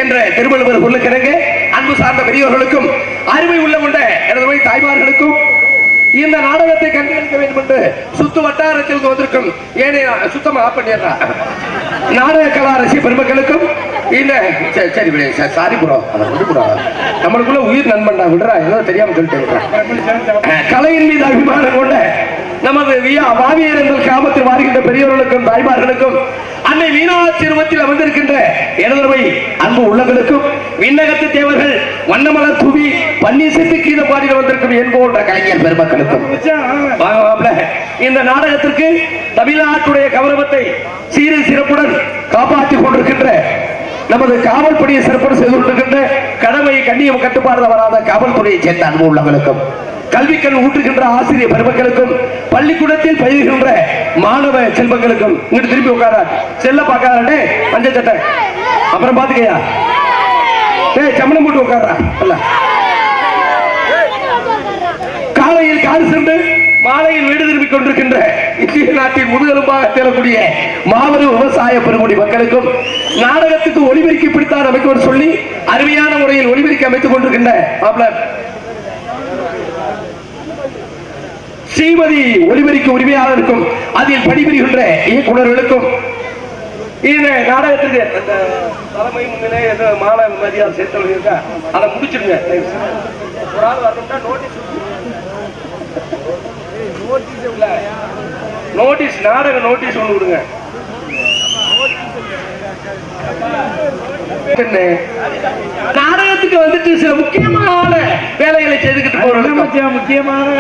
என்ற திருவள்ளுவர் சொல்லுகிறங்க அன்பு சார்ந்த பெரியவர்களுக்கும் அருமை உள்ள கொண்ட எனது தாய்மார்களுக்கும் இந்த நாடகத்தை கண்டுகளிக்க வேண்டும் என்று சுத்து வட்டாரத்தில் வந்திருக்கும் ஏனே சுத்தமா ஆப் பண்ணிடுறா நாடக கலா ரசிக பெருமக்களுக்கும் இல்ல சரி சாரி ப்ரோ நம்மளுக்குள்ள உயிர் நண்பன்டா விடுறா ஏதோ தெரியாம சொல்லிட்டு கலையின் மீது அபிமானம் கொண்ட நமது வாவியரங்கள் கிராமத்தில் வாழ்கின்ற பெரியவர்களுக்கும் தாய்மார்களுக்கும் அன்னை மீனாட்சி ரூபத்தில் வந்திருக்கின்ற எனதருமை அன்பு உள்ளங்களுக்கும் விண்ணகத்து தேவர்கள் வண்ணமலர் தூவி பன்னீசத்து கீத பாடியில் வந்திருக்கும் என்போன்ற கலைஞர் பெருமக்களுக்கும் இந்த நாடகத்திற்கு தமிழ்நாட்டுடைய கௌரவத்தை சீர சிறப்புடன் காப்பாற்றிக் கொண்டிருக்கின்ற நமது காவல்துறையை சிறப்புடன் செய்து கொண்டிருக்கின்ற கடமை கண்ணியம் கட்டுப்பாடு வராத காவல்துறையை சேர்ந்த அன்பு உள்ளங்களுக்கும் கல்விக்கண் ஊற்றுகின்ற ஆசிரியர் பெருமக்களுக்கும் பள்ளிக்கூடத்தில் பயிர்கின்ற மாணவ செல்வங்களுக்கும் இங்கிட்டு திரும்பி உட்கார செல்ல பார்க்காதே மஞ்சள் சட்டை அப்புறம் பாத்துக்கையா சமணம் போட்டு உட்கார்றா காலையில் காடு சென்று மாலையில் வீடு திரும்பிக் கொண்டிருக்கின்ற இந்திய நாட்டின் முதுகெலும்பாக தேடக்கூடிய மாபெரும் விவசாய பெருங்குடி மக்களுக்கும் நாடகத்துக்கு ஒளிபெருக்கி பிடித்தார் அமைக்க சொல்லி அருமையான முறையில் ஒளிபெருக்கி அமைத்துக் கொண்டிருக்கின்ற ஸ்ரீமதி ஒளிபெருக்கி உரிமையாளருக்கும் அதில் பணிபுரிகின்ற இயக்குநர்களுக்கும் இந்த நாடகத்துக்கு தலைமை முன்னிலை மாணவ மரியாதை சேர்த்து இருக்கா அதை முடிச்சிருங்க ஒரு ஆள் வரணும்னா நோட்டீஸ் நாடக நோட்டீஸ் ஒன்று கொடுங்க நாடகத்துக்கு வந்துட்டு சில முக்கியமான வேலைகளை செய்துக்கிட்டு போறோம் முக்கியமான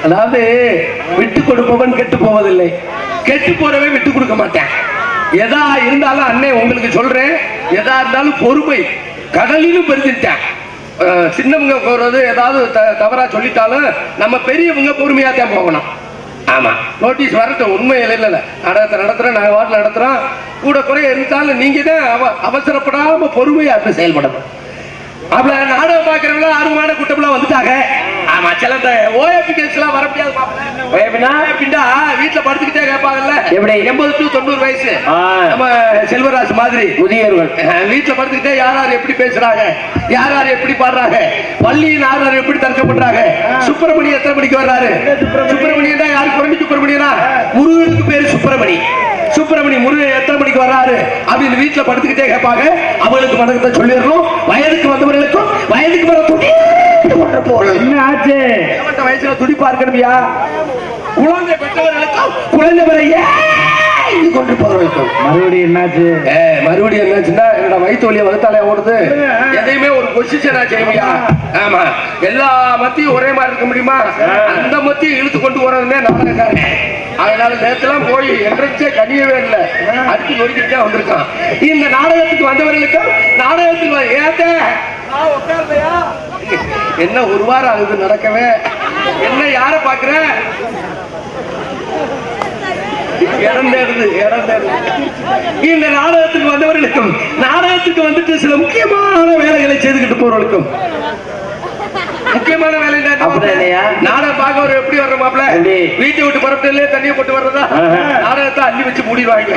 அதாவது விட்டு கொடுப்பவன் கெட்டு போவதில்லை கெட்டு போறவே விட்டு கொடுக்க மாட்டேன் எதா இருந்தாலும் அண்ணே உங்களுக்கு சொல்றேன் எதா இருந்தாலும் பொறுமை கடலிலும் பெருந்துட்டேன் சின்னவங்க போறது ஏதாவது தவறா சொல்லிட்டாலும் நம்ம பெரியவங்க பொறுமையா தான் போகணும் ஆமா நோட்டீஸ் வரட்டும் உண்மை இல்ல நாடகத்தை நடத்துறோம் நாங்க வாட்டில் நடத்துறோம் கூட குறைய இருந்தாலும் நீங்க தான் அவசரப்படாம பொறுமையா செயல்படணும் அப்ப நாடகம் பாக்குறவங்க ஆர்வமான கூட்டம்லாம் வந்துட்டாங்க ஆமா சில இந்த ஓஎபி கேஸ் எல்லாம் வர முடியாது வீட்டுல படுத்துக்கிட்டே கேட்பாங்கல்ல எப்படி 80 to 90 வயசு நம்ம செல்வராஜ் மாதிரி முதியவர்கள் வீட்டுல படுத்துக்கிட்டே யார் எப்படி பேசுறாங்க யார் எப்படி பாடுறாங்க பள்ளியின் யார் எப்படி தர்க்க பண்றாங்க சுப்பிரமணியம் எத்தனை மணிக்கு வர்றாரு சுப்பிரமணியன் தான் யாருக்கு குறைஞ்சு சுப்பிரமணியனா முருகனுக்கு பேரு சுப்பிரமணி முருகன் எத்தனை மணிக்கு வர்றாரு அப்படின்னு வீட்டுல படுத்துக்கிட்டே கேட்பாங்க அவங்களுக்கு வணக்கத்தை சொல்லிடணும் வயதுக்கு வந்தவர்களுக்கும் வயதுக்கு வயசுல துடிப்பா இருக்கணும்யா குழந்தை பெற்றவர்களுக்கும் குழந்தை பிறையே கொண்டு போறவர்களுக்கும் மறுபடியும் என்னாச்சுன்னா என்னோட வயிற்று வழியை வகுத்தாலே ஓடுது எதையுமே ஒரு பொசிஷனா செய்வியா ஆமா எல்லா மத்தியும் ஒரே மாதிரி இருக்க முடியுமா அந்த மத்தியும் இழுத்து கொண்டு போறதுமே நாடகக்காரன் அதனால நேரத்தெல்லாம் போய் என்றே கனியவே இல்லை அடுத்து நொறுக்கிட்டே வந்திருக்கான் இந்த நாடகத்துக்கு வந்தவர்களுக்கும் நாடகத்துக்கு ஏத்த என்ன ஒரு வாரம் ஆகுது நடக்கவே என்ன யார பாக்குற இந்த நாடகத்துக்கு வந்தவர்களுக்கும் நாடகத்துக்கு வந்துட்டு சில முக்கியமான வேலைகளை செய்துக்கிட்டு போறவர்களுக்கும் முக்கியமான வேலை நாடகம் பார்க்க ஒரு எப்படி வர்ற மாப்பிள்ள வீட்டை விட்டு பரப்பிட்டு தண்ணியை போட்டு வர்றதா நாடகத்தை அள்ளி வச்சு மூடிடுவாங்க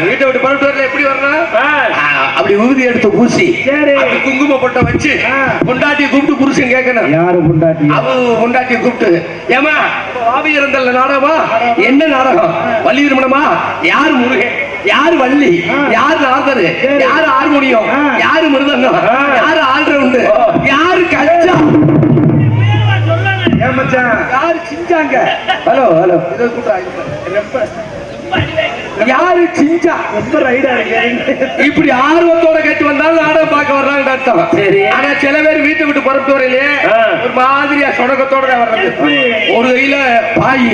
வீட்டை விட்டு பரப்பிட்டு வரல எப்படி வர்றா அப்படி ஊதி எடுத்து பூசி குங்கும பொட்டை வச்சு பொண்டாட்டியை கூப்பிட்டு புருஷன் கேட்கணும் யாரு பொண்டாட்டி அவ பொண்டாட்டியை கூப்பிட்டு ஏமா ஆவி இருந்தல்ல நாடகமா என்ன நாடகம் வள்ளி திருமணமா யாரு முருகன் யாரு வள்ளி யாரு நாதரு யாரு ஹார்மோனியம் யாரு மிருதங்கம் யாரு ஆல்ரவுண்டு யாரு கச்சா யாரு சிஞ்சாங்க ஹலோ இதை யாரு சிஞ்சா ரொம்ப ரைடா இப்படி ஆர்வத்தோட கேட்டு வந்தாலும் நாடகம் பார்க்க வர்றாங்க அர்த்தம் சரி ஆனா சில பேர் வீட்டை விட்டு புறப்பட்டு வரலையே ஒரு மாதிரியா சொடக்கத்தோட வர்றது ஒரு கையில பாய்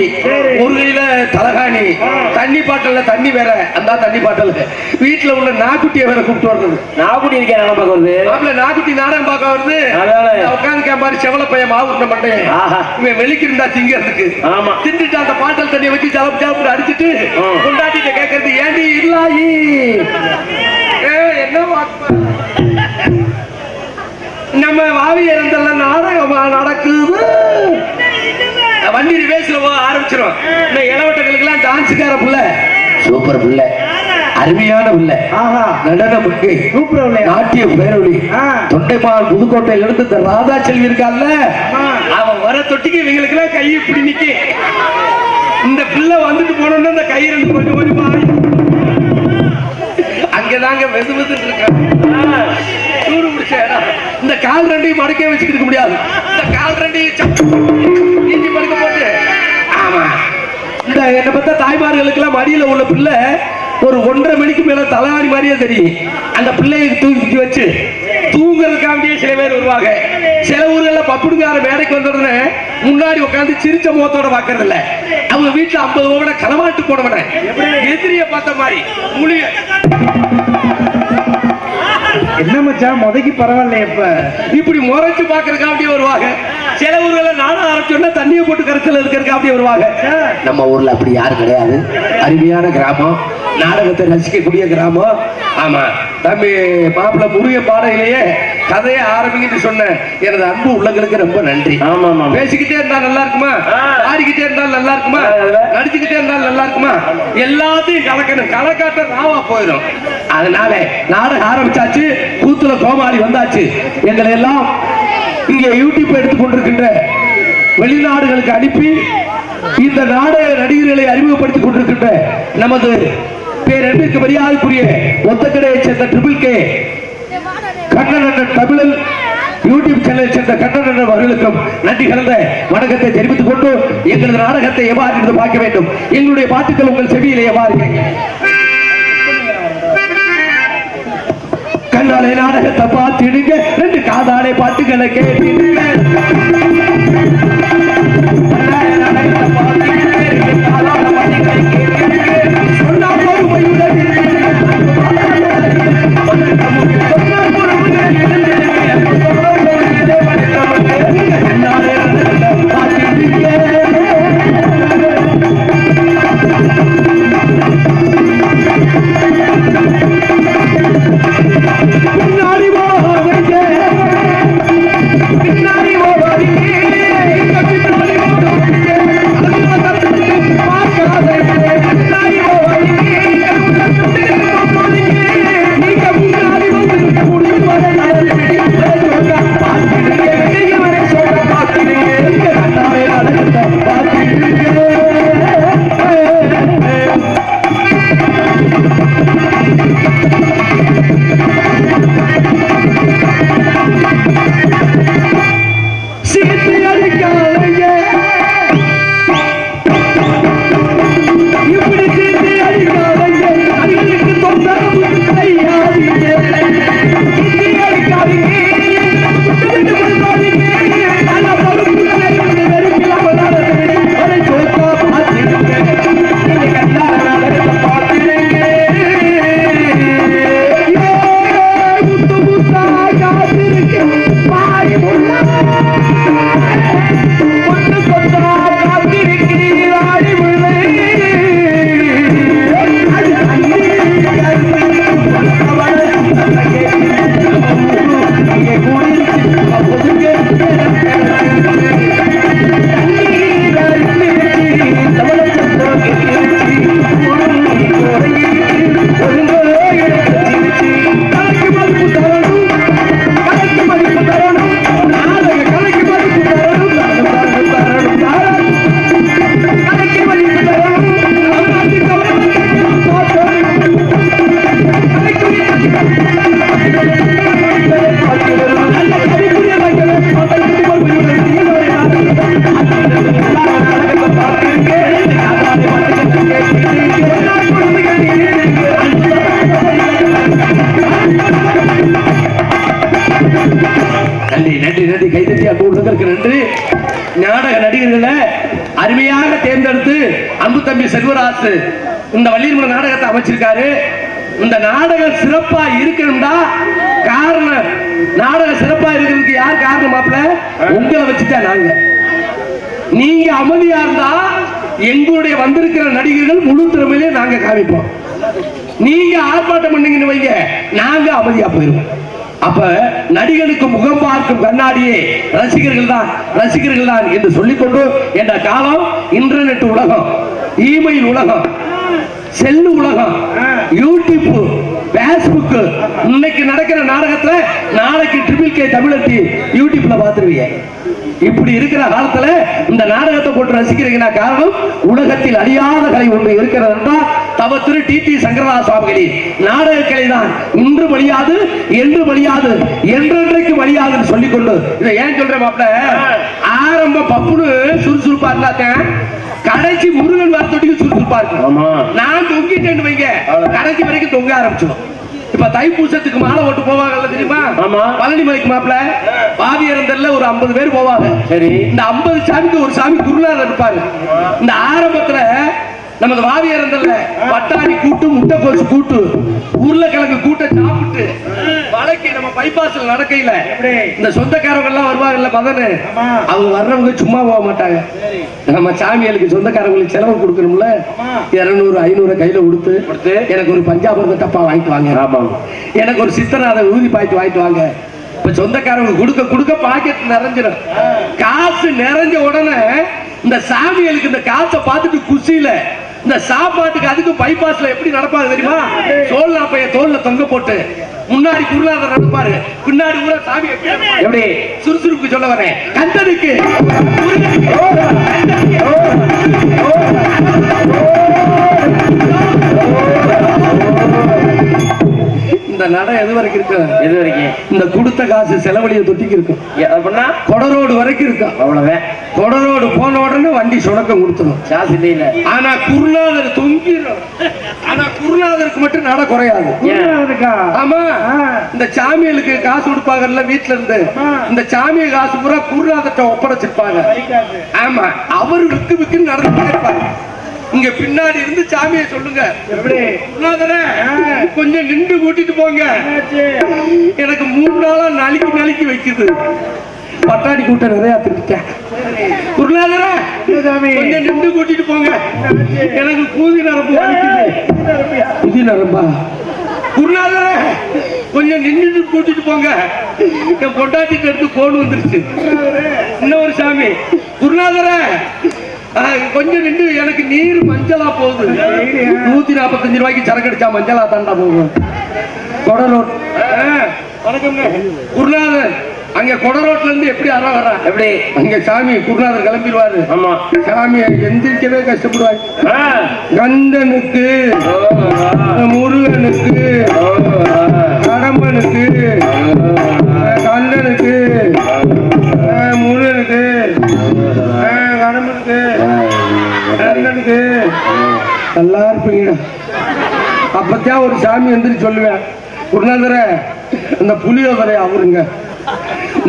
ஒரு கையில தலகாணி தண்ணி பாட்டல்ல தண்ணி வேற அந்த தண்ணி பாட்டல் வீட்டுல உள்ள நாக்குட்டியை வேற கூப்பிட்டு வர்றது நாக்குட்டி இருக்கேன் நாடகம் பார்க்க வருது அப்பல நாக்குட்டி நாடகம் பார்க்க வருது உட்காந்து மாதிரி செவல பையன் மாவுட்ட மண்டையன் இவன் வெளிக்கு இருந்தா திங்கிறதுக்கு ஆமா திண்டுட்டு அந்த பாட்டல் தண்ணியை வச்சு ஜலப்பு ஜலப்பு அடிச்சுட்டு கொண்டாட்டிட்ட கேட்கறது ஏண்டி இல்லாயி என்ன நம்ம வாவி இருந்தல்ல நாடகமா நடக்குது வண்டி ரிவேஸ்ல ஆரம்பிச்சிடும் இந்த இளவட்டங்களுக்கு எல்லாம் டான்ஸுக்கார புள்ள சூப்பர் புள்ள அருமையான உள்ள நடன முக்கை நாட்டிய பேரொழி தொண்டைமான் புதுக்கோட்டையில இருந்து இந்த ராதா செல்வி இருக்கால அவன் வர தொட்டிக்கு இவங்களுக்கு எல்லாம் கை இப்படி நிக்க இந்த பிள்ளை வந்துட்டு போனோம்னா இந்த கை ரெண்டு கொஞ்சம் கொஞ்சமா அங்கதாங்க வெது வெது இருக்காங்க இந்த கால் ரெண்டையும் மடக்க வச்சுக்கிட்டு முடியாது இந்த கால் ரெண்டையும் நீஞ்சி படுக்க போட்டு ஆமா இந்த என்ன பார்த்தா தாய்மார்களுக்கு எல்லாம் மடியில உள்ள பிள்ளை ஒரு 1:30 மணிக்கு மேல தலையாடி மாதிரியே தெரியும் அந்த பிள்ளையை தூக்கி வச்சு தூங்குறதுக்காண்டியே சில பேர் வருவாங்க சில ஊர்கள்ல பப்புடுங்கார மேடைக்கு வந்தோடனே முன்னாடி உட்காந்து சிரிச்ச முகத்தோட பாக்குறது இல்ல அவங்க வீட்டுல 50 ரூபாய் களமாட்டு போனவன எதிரிய பார்த்த மாதிரி முழிய என்ன மச்சான் முதக்கி பரவாயில்ல இப்ப இப்படி முறைச்சு பாக்குறதுக்கு அப்படியே வருவாங்க சில ஊர்ல நானும் ஆரம்பிச்சோன்னா தண்ணியை போட்டு கரைச்சல் இருக்கிறதுக்கு அப்படியே வருவாங்க நம்ம ஊர்ல அப்படி யாரும் கிடையாது அருமையான கிராமம் நாடகத்தை ரசிக்கக்கூடிய கிராமம் ஆமா தம்பி மாப்பிள்ள முருக பாடையிலேயே கதையை ஆரம்பிக்கிட்டு சொன்ன எனது அன்பு உள்ளங்களுக்கு ரொம்ப நன்றி பேசிக்கிட்டே இருந்தா நல்லா இருக்குமா ஆடிக்கிட்டே இருந்தாலும் நல்லா இருக்குமா நடிச்சுக்கிட்டே இருந்தாலும் நல்லா இருக்குமா எல்லாத்தையும் கலக்கணும் கலக்காட்ட ராவா போயிடும் அதனால நாடகம் ஆரம்பிச்சாச்சு கூத்துல கோமாளி வந்தாச்சு எங்களை எல்லாம் இங்கே யூடியூப் எடுத்துக் கொண்டிருக்கின்ற வெளிநாடுகளுக்கு அனுப்பி இந்த நாடக நடிகர்களை அறிமுகப்படுத்திக் கொண்டிருக்கின்ற நமது பேரன்பிற்கு மரியாதைக்குரிய ஒத்தக்கடையை சேர்ந்த ட்ரிபிள் கே கண்ணன் தமிழன் யூடியூப் சேனலை சேர்ந்த கண்ணன் அவர்களுக்கும் நன்றி கலந்த வணக்கத்தை தெரிவித்துக் கொண்டு எங்களது நாடகத்தை எவ்வாறு இருந்து பார்க்க வேண்டும் எங்களுடைய பாட்டுக்கள் உங்கள் செவியிலே எவ்வாறு கண்ணாலே நாடகத்தை பார்த்துடுங்க 2 காதாலே பாட்டுகளை கேட்டுடுங்க நாடக நடிகர்களை அருமையாக தேர்ந்தெடுத்து அன்பு தம்பி செல்வராசு இந்த வள்ளியம்மன் நாடகத்தை அமைச்சிருக்காரு. இந்த நாடகம் சிறப்பா இருக்கணும்டா காரணம், நாடகம் சிறப்பா இருக்கிறதுக்கு யார் காரணம் மாப்பிள்ள? உங்களை வச்சுட்டா நாங்க. நீங்க அமைதியா இருந்தா எங்களுடைய வந்திருக்கிற நடிகர்கள் முழு திறமையிலே நாங்க காமிப்போம். நீங்க ஆர்ப்பாட்டம் பண்ணீங்கன்னு வைங்க, நாங்க அமைதியா போயிருவோம். அப்ப நடிகனுக்கு முகம் பார்க்கும் கண்ணாடியே ரசிகர்கள் தான் என்று சொல்லிக்கொண்டு என்ற காலம் இன்டர்நெட் உலகம், இமெயில் உலகம், செல்லு உலகம், யூடியூப், பேஸ்புக், இன்னைக்கு நடக்கிற நாடகத்துல நாளைக்கு ட்ரிபிள் கே தமிழ் யூடியூப்ல பாத்துருவீங்க. இப்படி இருக்கிற காலத்துல இந்த நாடகத்தை போட்டு ரசிக்கிறீங்கன்னா காரணம் உலகத்தில் அழியாத கலை ஒன்று இருக்கிறது என்றால் தவ திரு டி சங்கரதாஸ் சுவாமிகளின் நாடக கலை தான். இன்று வழியாது, என்று வழியாது, என்றென்றைக்கு வழியாதுன்னு சொல்லிக்கொண்டு இதை ஏன் சொல்றேன் மாப்பிள்ள, ஆரம்ப பப்புனு சுறுசுறுப்பா இருந்தாத்தேன் கடைசி முருகன் வார்த்தைக்கு சுறுசுறுப்பா இருக்கும். நான் தொங்கிட்டேன்னு வைங்க கடைசி வரைக்கும் தொங்க ஆரம்பிச்சிடும். இப்ப தைப்பூசத்துக்கு மாலை ஓட்டு போவாங்கல்ல தெரியுமா, பழனி மலைக்கு மாப்பிள்ள பாவியரந்தல்ல ஒரு 50 பேர் போவாங்க. சரி, இந்த 50 சாமிக்கு ஒரு சாமி குருநாதர் இருப்பாரு. இந்த ஆரம்பத்துல நமது வாவியரந்தல்ல பட்டாணி கூட்டு, முட்டைக்கோசு கூட்டு, உருளைக்கிழங்கு கூட்ட சாப்பிட்டு மலைக்கு நம்ம பைபாஸ்ல நடக்கையில இந்த சொந்தக்காரங்க எல்லாம் வருவாங்கல்ல மதனு, அவங்க வர்றவங்க சும்மா போக மாட்டாங்க. நம்ம சாமிகளுக்கு சொந்தக்காரங்களுக்கு செலவு கொடுக்கணும்ல, 200 500 கையில கொடுத்து எனக்கு ஒரு பஞ்சாபம் டப்பா வாங்கிட்டு வாங்க, எனக்கு ஒரு சித்தநாத ஊதி பாய்ச்சி வாங்கிட்டு வாங்க. இப்ப சொந்தக்காரங்க கொடுக்க கொடுக்க பாக்கெட் நிறைஞ்சிடும். காசு நிறைஞ்ச உடனே இந்த சாமிகளுக்கு இந்த காசை பார்த்துட்டு குசியில இந்த சாப்பாட்டுக்கு அதுக்கு பைபாஸ்ல எப்படி நடப்பாங்க தெரியுமா, சோழனா பைய தோல்ல தொங்க போட்டு முன்னாடி குருநாதர் நடப்பாரு, பின்னாடி கூட சாமி எப்படி சுறுசுறுப்பு சொல்ல வரேன். கந்தனுக்கு இந்த நடை எது வரைக்கும் இருக்கு, எது வரைக்கும் இந்த கொடுத்த காசு செலவழிய தொட்டிக்கு இருக்கும், கொடரோடு வரைக்கும் இருக்கும். அவ்வளவுதான். கொடரோடு போன உடனே வண்டி சுணக்கம் கொடுத்துரும், காசு இல்ல. ஆனா குருநாதர் தொங்கிடும். ஆனா குருநாதருக்கு மட்டும் நட குறையாது. ஆமா, இந்த சாமிகளுக்கு காசு கொடுப்பாங்கல்ல வீட்டுல இருந்து, இந்த சாமிய காசு பூரா குருநாதர்கிட்ட ஒப்படைச்சிருப்பாங்க. ஆமா, அவரு விக்கு விக்குன்னு நடந்துட்டே இருப்பாங்க. இங்க பின்னாடி இருந்து சாமியை சொல்லுங்க, கொஞ்சம் நின்று கூட்டிட்டு போங்க, எனக்கு 3 நாளா நலிக்கி நலிக்கி வைக்குது, பட்டாணி கூட்டம் நிறைய திட்டேன். குருநாதர கொஞ்சம் நின்று கூட்டிட்டு போங்க, எனக்கு பூதி நரம்பு வலிக்குது. பூதி நரம்பா? குருநாதர கொஞ்சம் நின்று கூட்டிட்டு போங்க, என் பொட்டாட்டிட்டு எடுத்து போன் வந்துருச்சு. இன்னொரு சாமி, குருநாதர கொஞ்சம் நின்று எனக்கு நீர் மஞ்சளா போகுது, 145 ரூபாய்க்கு சரக்கு அடிச்சா மஞ்சளா தாண்டா போகும். கொடரோட் குருநாதர் அங்க கொடரோட்ல இருந்து எப்படி அற வர்றா, எப்படி அங்க சாமி குருநாதர் கிளம்பிடுவாரு. ஆமா, சாமி எந்திரிக்கவே கஷ்டப்படுவாங்க. கந்தனுக்கு, முருகனுக்கு, கடம்பனுக்கு, கந்தனுக்கு, முருகனுக்கு, கடம்பனுக்கு, கந்தனுக்கு நல்லா இருப்பீங்க. அப்பத்தான் ஒரு சாமி எந்திரி சொல்லுவேன், குருநாதர அந்த புளியோதரை அவருங்க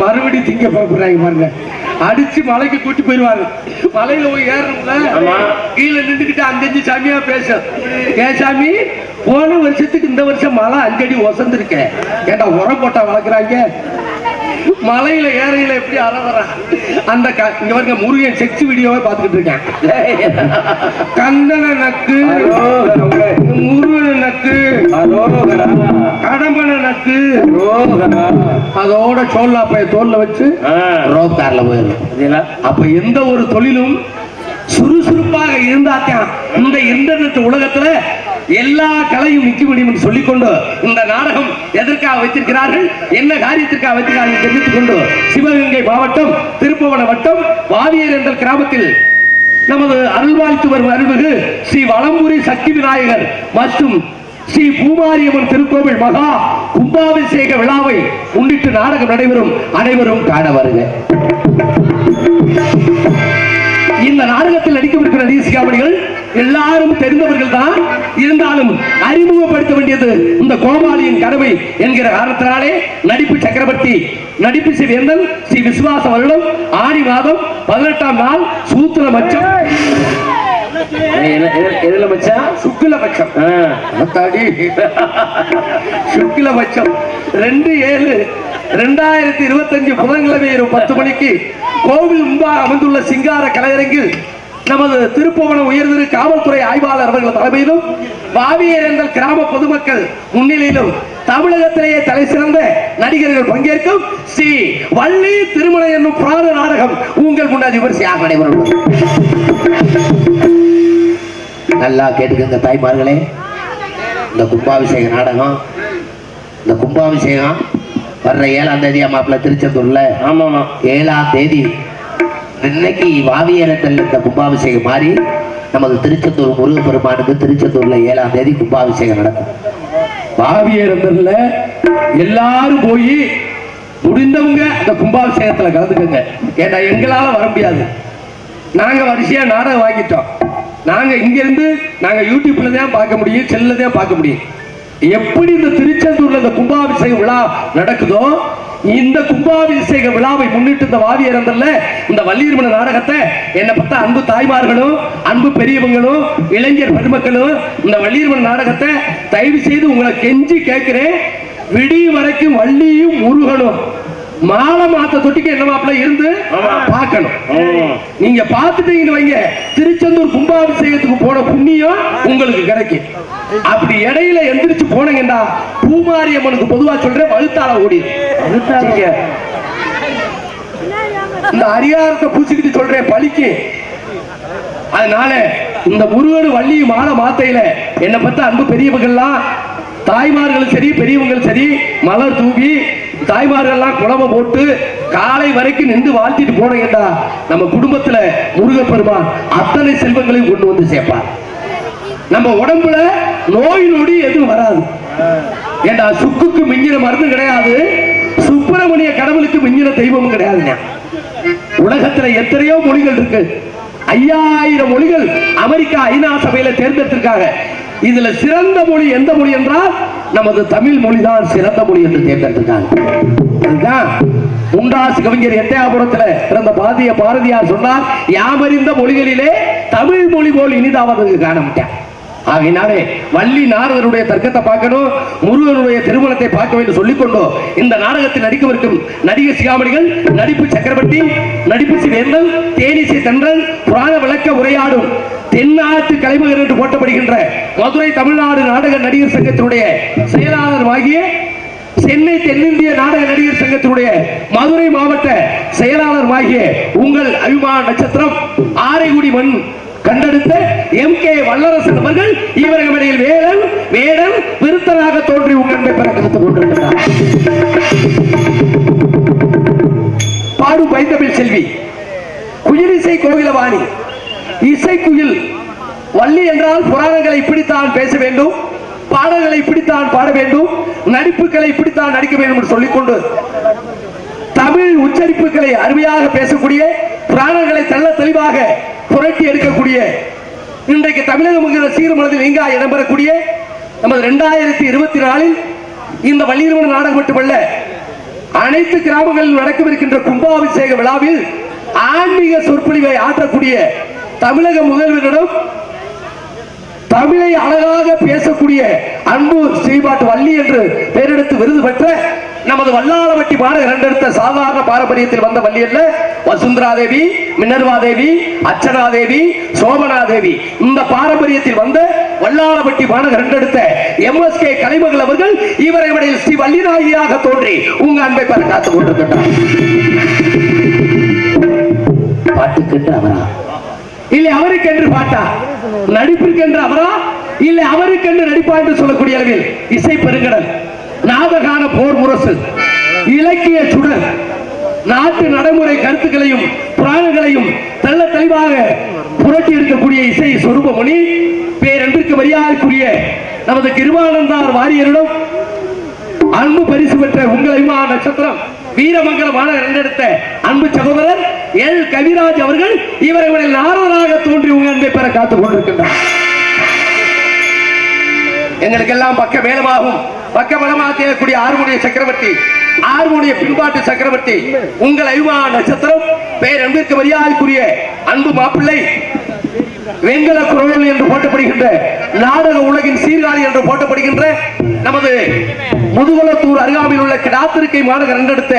மறுபடி திங்க பார்க்குறாங்க பாருங்க, அடிச்சு மலைக்கு கூட்டி போயிருவாங்க. மலையில போய் ஏறணும்ல, கீழே நின்றுக்கிட்டு 5 சாமியா பேச, ஏன் சாமி போன வருஷத்துக்கு இந்த வருஷம் மழை 5 அடி ஒசந்திருக்கேன், ஏண்டா உரம் போட்டா வளர்க்குறாங்க. மலையில ஏறையில எப்படி அறவரா அந்த இங்க பாருங்க, முருகன் செக்ஸ் வீடியோவை பார்த்துக்கிட்டு இருக்கேன். கந்தன நக்கு, முருகன் நக்கு, கடம்பன நக்கு, அதோட சோல்லாப்பைய தோல்ல வச்சு ரோப் கார்ல போயிடும். அப்ப எந்த ஒரு தொழிலும் சுறுசுறுப்பாக இருந்தாத்தான் இந்த இன்டர்நெட் உலகத்துல எல்லா கலையும் நிக்க முடியும் சொல்லிக்கொண்டு இந்த நாடகம் எதற்காக வைத்திருக்கிறார்கள், என்ன காரியத்திற்காக வைத்திருக்கிறார்கள் தெரிவித்துக் கொண்டு சிவகங்கை மாவட்டம் திருப்புவன வட்டம் வாவியர் என்ற கிராமத்தில் நமது அருள்வாழ்த்து வரும் அருள்மிகு ஸ்ரீ வலம்புரி சக்தி விநாயகர் மற்றும் ஸ்ரீ பூமாரியம்மன் திருக்கோவில் மகா கும்பாபிஷேக விழாவை முன்னிட்டு நாடகம் நடைபெறும். அனைவரும் காண வருக. இந்த நாடகத்தில் நடிக்கவிருக்கிற நடிகர்கள் எல்லாரும் தெரிந்தவர்கள் தான், இருந்தாலும் அறிமுகப்படுத்த வேண்டியது இந்த கோமாளியின் கடமை என்கிற காரணத்தினாலே நடிப்பு சக்கரவர்த்தி, நடிப்பு சிவேந்தன், ஸ்ரீ விசுவாச வருடம் ஆடி மாதம் 18ஆம் நாள் சூத்திர மச்சம், எதுல மச்சம், சுக்கிலபட்சம், சுக்கிலபட்சம் 2/7/2025 புதன்கிழமை 10 மணிக்கு கோவில் முன்பாக அமைந்துள்ள சிங்கார கலையரங்கில் நமது திருப்புவனம் உயர்திரு காவல்துறை ஆய்வாளர் அவர்கள் தலைமையிலும் வாவியர் என்ற கிராம பொதுமக்கள் முன்னிலையிலும் தமிழகத்திலேயே தலை சிறந்த நடிகர்கள் பங்கேற்கும் ஸ்ரீ வள்ளி திருமணம் என்னும் புராண நாடகம் உங்கள் முன்னாடி விமர்சையாக நடைபெறும். நல்லா கேட்டுக்கங்க தாய்மார்களே. இந்த கும்பாபிஷேக நாடகம், இந்த கும்பாபிஷேகம் வர்ற 7ஆம் தேதி மாப்பிள்ள திருச்செந்தூர்ல. ஆமாமா 7ஆம் தேதி இன்னைக்கு வாவியரத்தில் இந்த கும்பாபிஷேகம் மாறி நமது திருச்செந்தூர் முருகப்பெருமானுக்கு திருச்செந்தூர்ல 7ஆம் தேதி கும்பாபிஷேகம் நடக்கும். பாவியரந்தர்ல எல்லாரும் போய் முடிந்தவங்க அந்த கும்பாபிஷேகத்துல கலந்துக்கங்க. ஏன்னா எங்களால வர முடியாது, நாங்க வரிசையா நாடகம் வாங்கிட்டோம். நாங்க இங்க இருந்து நாங்க யூடியூப்ல தான் பார்க்க முடியும், செல்ல தான் பார்க்க முடியும். எப்படி இந்த திருச்செந்தூர்ல இந்த கும்பாபிஷேக விழா நடக்குதோ, இந்த கும்பாபிஷேக விழாவை முன்னிட்டு இந்த வாவியரந்தர்ல இந்த வள்ளியம்மன் நாடகத்தை என்னை பத்த அன்பு தாய்மார்களும் அன்பு பெரியவங்களும் இளைஞர் பெருமக்களும் இந்த வள்ளியம்மன் நாடகத்தை தயவு செய்து உங்களை கெஞ்சி கேட்கிறேன். விடிய வரைக்கும் வள்ளியும் முருகனும் மாலை மாத்த தொட்டிக்கு என்ன மாப்பிள்ள இருந்து பார்க்கணும். நீங்க பார்த்துட்டீங்கன்னு வைங்க, திருச்செந்தூர் கும்பாபிஷேகத்துக்கு போன புண்ணியம் உங்களுக்கு கிடைக்கும். அப்படி இடையில எந்திரிச்சு போனீங்கன்னா பூமாரியம்மனுக்கு பொதுவா சொல்றேன், வழுத்தால ஓடி. இந்த அரியாரத்தை பூசிக்கிட்டு சொல்றேன் பழிக்கு. அதனால இந்த முருகன் வள்ளி மாலை மாத்தையில என்னை பத்த அன்பு பெரியவங்கள்லாம் தாய்மார்களும் சரி பெரியவங்களும் சரி மலர் தூவி தாய்மார்கள்லாம் குழம்பு போட்டு காலை வரைக்கும் நின்று வாழ்த்திட்டு போனீங்கடா நம்ம குடும்பத்துல முருகப்பெருமான் அத்தனை செல்வங்களையும் கொண்டு வந்து சேர்ப்பார். நம்ம உடம்புல நோய் நொடி எதுவும் வராது. ஏண்டா சுக்குக்கு மிஞ்சின மருந்து கிடையாது, சுப்பிரமணிய கடவுளுக்கு மிஞ்சின தெய்வமும் கிடையாதுங்க. உலகத்துல எத்தனையோ மொழிகள் இருக்கு. 5000 மொழிகள் அமெரிக்கா ஐநா சபையில தேர்ந்தெடுத்திருக்காங்க. இதுல சிறந்த மொழி எந்த மொழி என்றால் நமது தமிழ் மொழிதான் சிறந்த மொழி என்று தேர்ந்தெடுத்திருக்காங்க. அதுதான் முண்டாசு கவிஞர் எட்டயபுரத்துல பிறந்த பாரதியார் சொன்னார், யாமறிந்த மொழிகளிலே தமிழ் மொழி போல் இனிதாவது காண மாட்டேன். ஆகினாலே வள்ளி நாரதருடைய தர்க்கத்தை பார்க்கணும், முருகனுடைய திருமணத்தை பார்க்க வேண்டும் சொல்லிக்கொண்டோ இந்த நாடகத்தில் நடிக்கவிருக்கும் நடிகர் சிகாமணிகள், நடிப்பு சக்கரவர்த்தி, நடிப்பு சிவேந்தன், தேனிசை தென்றல், புராண விளக்க உரையாடும் தென்னாட்டு கலைமகர் என்று போட்டப்படுகின்ற மதுரை தமிழ்நாடு நாடக நடிகர் சங்கத்தினுடைய செயலாளர் ஆகிய சென்னை தென்னிந்திய நாடக நடிகர் சங்கத்தினுடைய மதுரை மாவட்ட செயலாளர் ஆகிய உங்கள் அபிமான நட்சத்திரம் ஆரைக்குடி மண் கண்டெடுத்த MK வல்லரசன் அவர்கள் இவர்கள் வேடன் வேடன் விருத்தனாக தோன்றி உங்கள் பெற கருத்துக் கொண்டிருக்கிறார். பாடும் பைந்தமிழ் செல்வி குயிலிசை கோகிலவாணி, இசைக்குயில். வள்ளி என்றால் புராணங்களை இப்படித்தான் பேச வேண்டும், பாடல்களை இப்படித்தான் பாட வேண்டும், நடிப்புகளை இப்படித்தான் நடிக்க வேண்டும் என்று சொல்லிக்கொண்டு தமிழ் உச்சரிப்புகளை அருமையாக பேசக்கூடிய, புராணங்களை தெள்ள தெளிவாக புரட்டி எடுக்கக்கூடிய, இன்றைக்கு தமிழகம் சீர்மனதில் எங்கா இடம்பெறக்கூடிய நமது 2024 இந்த வள்ளியம்மன் நாடகம் மட்டுமல்ல, அனைத்து கிராமங்களில் நடக்கவிருக்கின்ற கும்பாபிஷேக விழாவில் ஆன்மீக சொற்பொழிவை ஆற்றக்கூடிய தமிழக முதல்வரிடம் தமிழை அழகாக பேசக்கூடிய அன்பு ஸ்ரீபாட்டு வள்ளி என்று பெயரெடுத்து விருது பெற்ற நமது வல்லாளவட்டி மாநகர் இரண்டெடுத்த சாதாரண பாரம்பரியத்தில் வந்த வள்ளி அல்ல. வசுந்தரா தேவி, மினர்வா தேவி, அர்ச்சனா தேவி, சோபனா தேவி, இந்த பாரம்பரியத்தில் வந்த வல்லாளவட்டி மாநகர் இரண்டெடுத்த MSK கலைமகள் அவர்கள் இவரை ஸ்ரீ வள்ளிநாயகியாக தோன்றி உங்க அன்பை பெற காத்துக் கொண்டிருக்கிறார். பாட்டுக்கென்று அவரா இல்லை அவருக்கென்று பாட்டா, நடிப்பிற்கென்று அவரா இல்லை அவருக்கென்று நடிப்பா என்று சொல்லக்கூடிய அளவில் இசை பெருங்கடல், நாதகான போர் முரசு, இலக்கிய சுடர், நாட்டு நடைமுறை கருத்துக்களையும் புராணங்களையும் தெள்ள தெளிவாக புரட்டி இருக்கக்கூடிய இசை சொரூபமணி பேரன்பிற்கு மரியாதைக்குரிய நமது கிருபானந்தார் வாரியரிடம் அன்பு பரிசு பெற்ற உங்கள் அபிமான நட்சத்திரம் வீரமங்கலம் மாநகர் இரண்டெடுத்த அன்பு சகோதரர் எல் கவிராஜ் அவர்கள் இவர்களை நாரதராக தோன்றி உங்கள் அன்பை பெற காத்துக் கொண்டிருக்கின்றார். எங்களுக்கெல்லாம் பக்க மேலமாகும் பக்க பலமாக தேவைக்கூடிய ஆறுமுடைய சக்கரவர்த்தி, ஆறுமுடைய பின்பாட்டு சக்கரவர்த்தி, உங்கள் அபிமான நட்சத்திரம் பேரன்பிற்கு மரியாதைக்குரிய அன்பு மாப்பிள்ளை வெங்கல குரல் என்று போட்டப்படுகின்ற நாடக உலகின் சீர்காழி என்று போட்டப்படுகின்ற நமது முதுகுளத்தூர் அருகாமையில் உள்ள கிடாத்திருக்கை மாநகர் இரண்டெடுத்த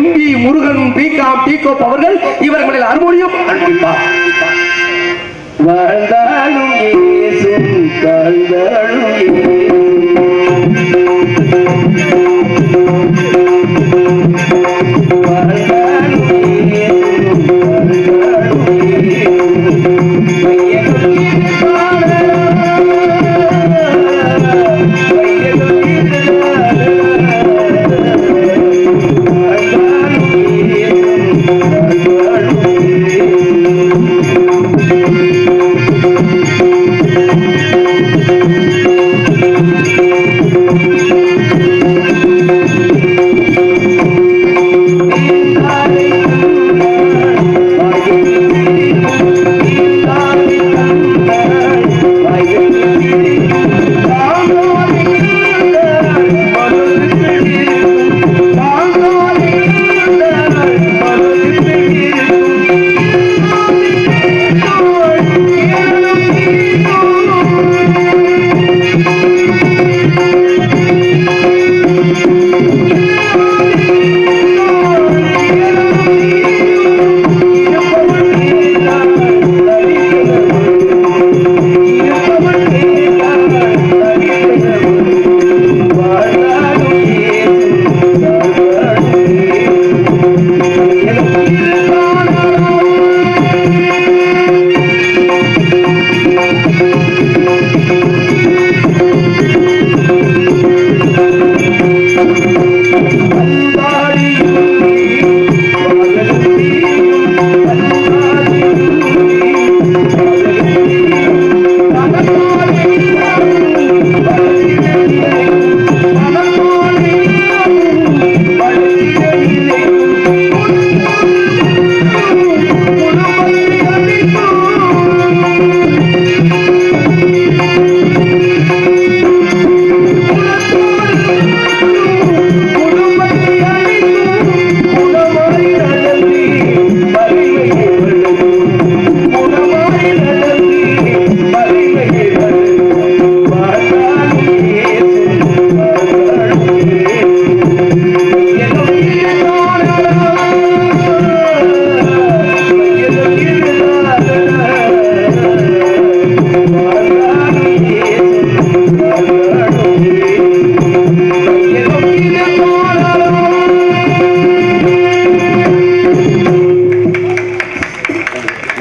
MB முருகன் பிகாம் டிகோப் அவர்கள் இவர்களில் அறுமொழியும் அன்பிப்பார். வாழ்ந்தாலும் ஏசும் தாழ்ந்தாலும் வாழ்ந்தாலும்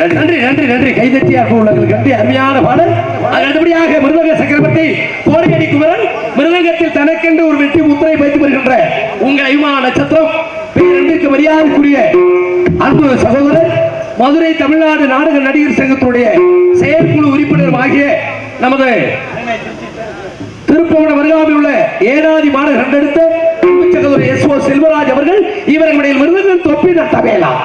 நன்றி நன்றி நன்றி கைதட்டியாக உள்ளவர்களுக்கு நன்றி. அருமையான பாடல். அடுத்தபடியாக மிருதங்க சக்கரவர்த்தி கோடையடி குமரன் மிருதங்கத்தில் தனக்கென்று ஒரு வெற்றி முத்திரை வைத்து வருகின்ற உங்கள் அபிமான நட்சத்திரம் பேரன்பிற்கு மரியாதைக்குரிய அன்பு சகோதரர் மதுரை தமிழ்நாடு நாடக நடிகர் சங்கத்தினுடைய செயற்குழு உறுப்பினர் ஆகிய நமது திருப்பவனம் அருகாமையில் உள்ள ஏனாதி மாநகர் கண்டெடுத்த சகோதரர் எஸ்.ஓ. செல்வராஜ் அவர்கள் இவர்களுடைய மிருதங்கம் தொப்பி நட்டவேலாம்.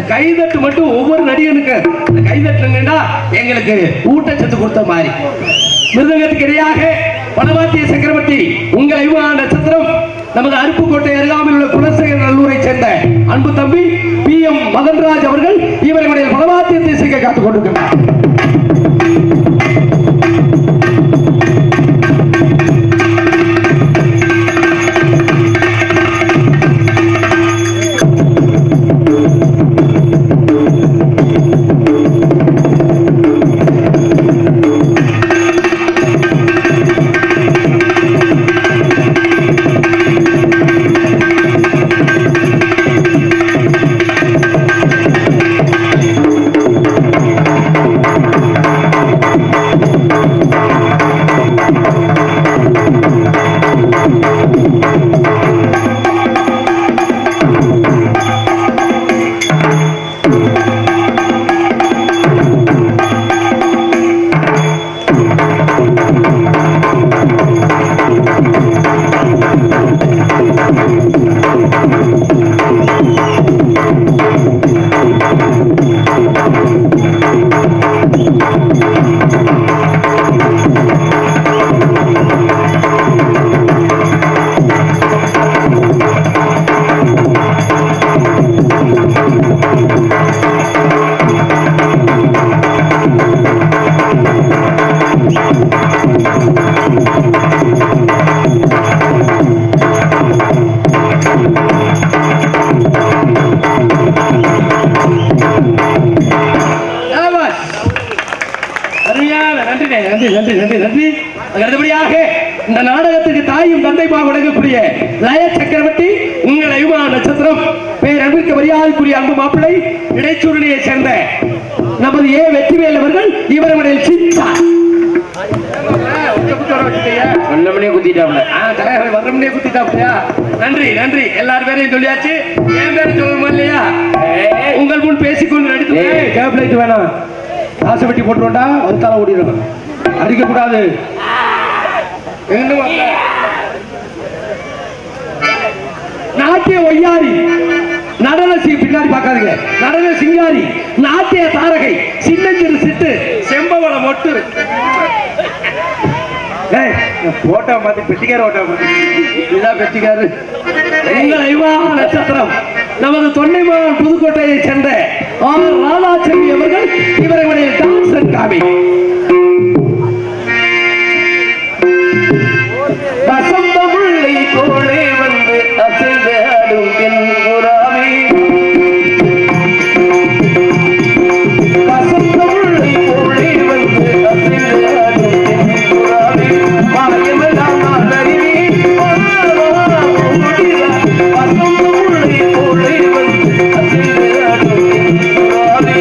கைதட்டு மட்டும் ஒவ்வொரு நடிகனுக்கு கைதட்டுங்கன்னா எங்களுக்கு ஊட்டச்சத்து கொடுத்த மாதிரி. மிருதங்கத்துக்கு இடையாக வனவாத்திய சக்கரவர்த்தி உங்கள் அபிமான நட்சத்திரம் நமது அருப்புக்கோட்டை அருகாமையில் உள்ள குலசேகர நல்லூரை சேர்ந்த அன்பு தம்பி PM மதன்ராஜ் அவர்கள் இவர்களுடைய வனவாத்தியத்தை செய்ய காத்துக் கொண்டிருக்கிறார். தாயும் தந்தைமாக வழங்கக்கூடிய லய சக்கரவர்த்தி உங்கள் அபிமான நட்சத்திரம் பேரன்பிற்கு மரியாதைக்குரிய அன்பு மாப்பிள்ளை இடைச்சூரணியை சேர்ந்த நமது வெற்றிவேல் அவர்கள் இவருடைய சித்தா நல்லபடியே குத்திட்டாப்ல. நன்றி நன்றி எல்லாரும் பேரையும் சொல்லியாச்சு என் பேரை சொல்லணுமா இல்லையா உங்கள் முன் பேசிக்கொண்டு நடித்து கேப் லைட் வேணாம் காசை வெட்டி போட்டுருவோண்டா வந்தால ஓடிடும் அடிக்க கூடாது நாட்டிய ஒய்யாரி நடன பின்னாடி பார்க்காதீங்க நடன சிங்காரி நாட்டிய தாரகை சின்னஞ்சிறு சிட்டு செம்பவள மொட்டு போட்டோ மாத்தி பெட்டிக்கார ஓட்டோ இதான் பெட்டிக்காரு உங்கள் ஐவான நட்சத்திரம் நமது தொன்னைமான் புதுக்கோட்டையை சேர்ந்த ஆர் ராதாச்செல்வி அவர்கள் இவர்களுடைய டான்சன் காமி வசந்தமுள்ளை போலே வந்து அசைந்து ஆடும் என் புறாவே வசந்தமுள்ளை போலே வந்து அசைந்து ஆடும் என் புறாவே மாயமெல்லாம் நான் அறிவேன் வசந்தமுள்ளை போலே வந்து அசைந்து ஆடும் என் புறாவே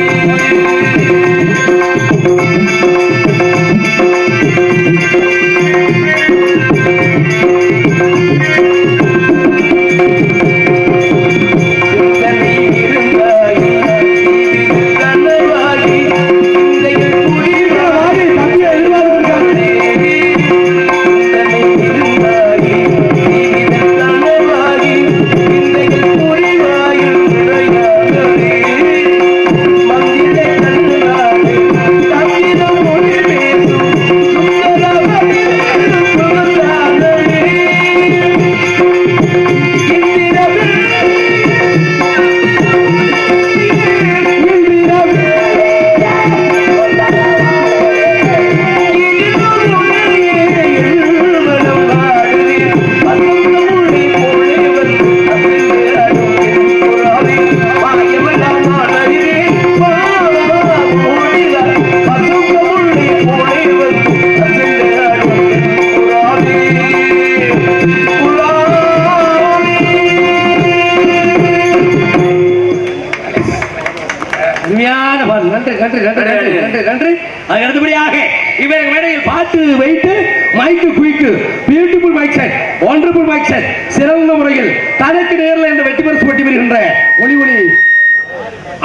நன்றி நன்றி நன்றி நன்றி நன்றி நன்றி அது அடுத்தபடியாக இவர் மேடையில் பாட்டு வைத்து mic quick beautiful mic set wonderful mic set சிறந்த முறையில் தனக்கு நேரில் என்ற வெற்றி பரிசு பெற்று வருகின்ற ஒளி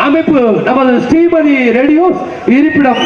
அமைப்பு நமது ஸ்ரீமதி ரேடியோ இருப்பிடம்